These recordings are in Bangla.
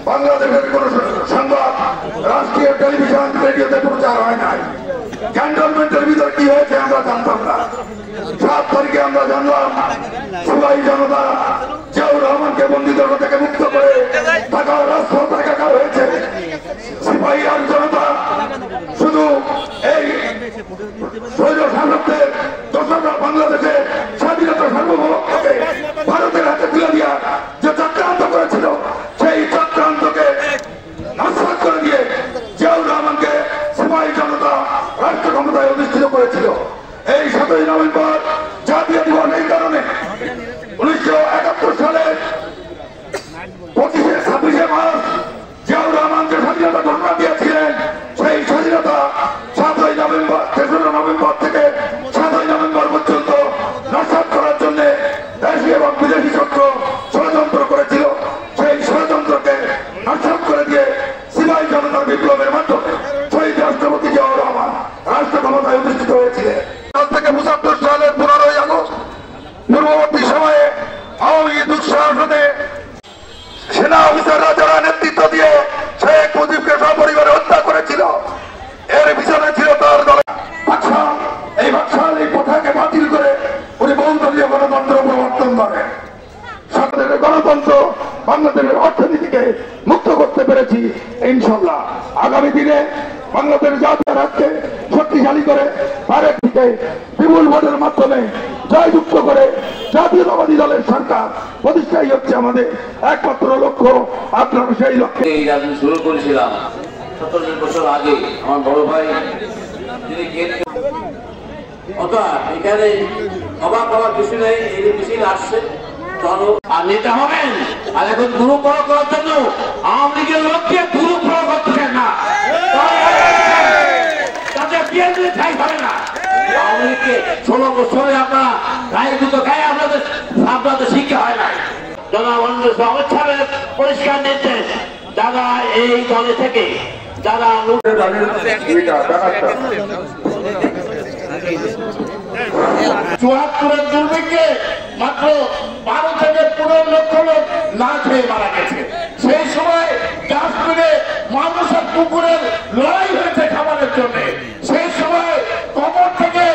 বাংলাদেশের কোন সংবাদ রাষ্ট্রীয় টেলিভিশন রেডিওতে প্রচার হয় নাই। ক্যান্টনমেন্টের ভিতরে কি হয়েছে আমরা জানতাম না। 7 তারিখে আমরা জানলাম সিপাহী জনতা জিয়াউর রহমানকে বন্দীদশা থেকে মুক্ত করে ঢাকার রাজপথ একাকার হয়েছে। সিপাহী আর জনতা শুধু এই স্বৈর শাসকদের দোসররা বাংলাদেশে স্বাধীনতা সার্বভৌমত্বকে ভারতের হাতে তুলে দিয়া যে চক্রান্ত করেছিল, সেই চক্রান্তকে নস্বাত করে দিয়ে জিয়াউর রহমানকে সিপাহী জনতা রাষ্ট্র ক্ষমতায় অধিষ্ঠিত করেছিল। এই 7ই নভেম্বর জাতীয় দিবস এই কারণে 1971 সালে 25শে মার্চ জিয়াউর রহমান যে স্বাধীনতা ঘোষণা দিয়েছিলেন, সেই স্বাধীনতা 7ই নভেম্বর 3রা নভেম্বর থেকে 7ই নভেম্বর পর্যন্ত নস্বাত করার জন্য দেশি এবং বিদেশি চক্র ষড়যন্ত্র করেছিল। সেই ষড়যন্ত্রকে নস্বাত করে দিয়ে সিপাহী জনতার বিপ্লবের মাধ্যমে শহীদ রাষ্ট্রপতি জিয়াউর রহমান রাষ্ট্র ক্ষমতায় অধিষ্ঠিত হয়েছিলেন। থেকে 75 সালের 15ই আগস্ট পূর্ববর্তী সময়ে আওয়ামী দুঃসাহসে সেনা অফিসাররা যারা নেতৃত্ব দিয়ে শেখ মুজিবকে সপরিবারে হত্যা করেছিল, এর পিছনে ছিল তার দলে বাকশাল। এই বাকশাল এই প্রথাকে বাতিল করে উনি বহুদলীয় গণতন্ত্র প্রবর্তন করেন। বাংলাদেশের গণতন্ত্র বাংলাদেশের অর্থনীতিকে মুক্ত করতে পেরেছি। ইনশাল্লাহ আগামী দিনে বাংলাদেশ জাতীয় রাষ্ট্রকে শক্তিশালী করে ভারত থেকে বিপুল ভোটের মাধ্যমে জয়যুক্ত করে জাতীয়তাবাদী দলের সরকার প্রতিষ্ঠাই হচ্ছে আমাদের একমাত্র লক্ষ্য। আপনারা সেই লক্ষ্যে এই রাজনীতি শুরু করেছিলাম 17 বছর আগে। আমার বড় ভাই তিনি এখানে অবাক হওয়ার কিছু নেই। এই মিছিল আসছে, চলো আর নেতা হবেন। আর এখন দুরুপয়োগ করার জন্য আওয়ামী লীগের লোককে দুরুপয়োগ করতেছেন না, তাদের বিএনপি ঠাই হবে না। আওয়ামী লীগকে 16 বছরে আপনারা গায়ে দুটো গায়ে আপনাদের শিক্ষা হয় না। জনগণের অবস্থানের পরিষ্কার নির্দেশ, যারা এই দলে থেকে যারা 74-এর দুর্ভিক্ষে মাত্র 12 থেকে 15 লক্ষ লোক না খেয়ে মারা গেছে। সেই সময় কাশ্মীরে মানুষের পুকুরের লড়াই হয়েছে খাবারের জন্য। সেই সময় কবর থেকে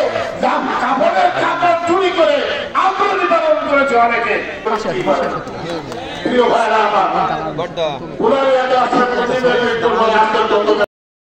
কাপড়ের কাপড় চুরি করে আন্দোলন নিবারণ করেছে অনেকে। প্রিয় ভাইরা আমার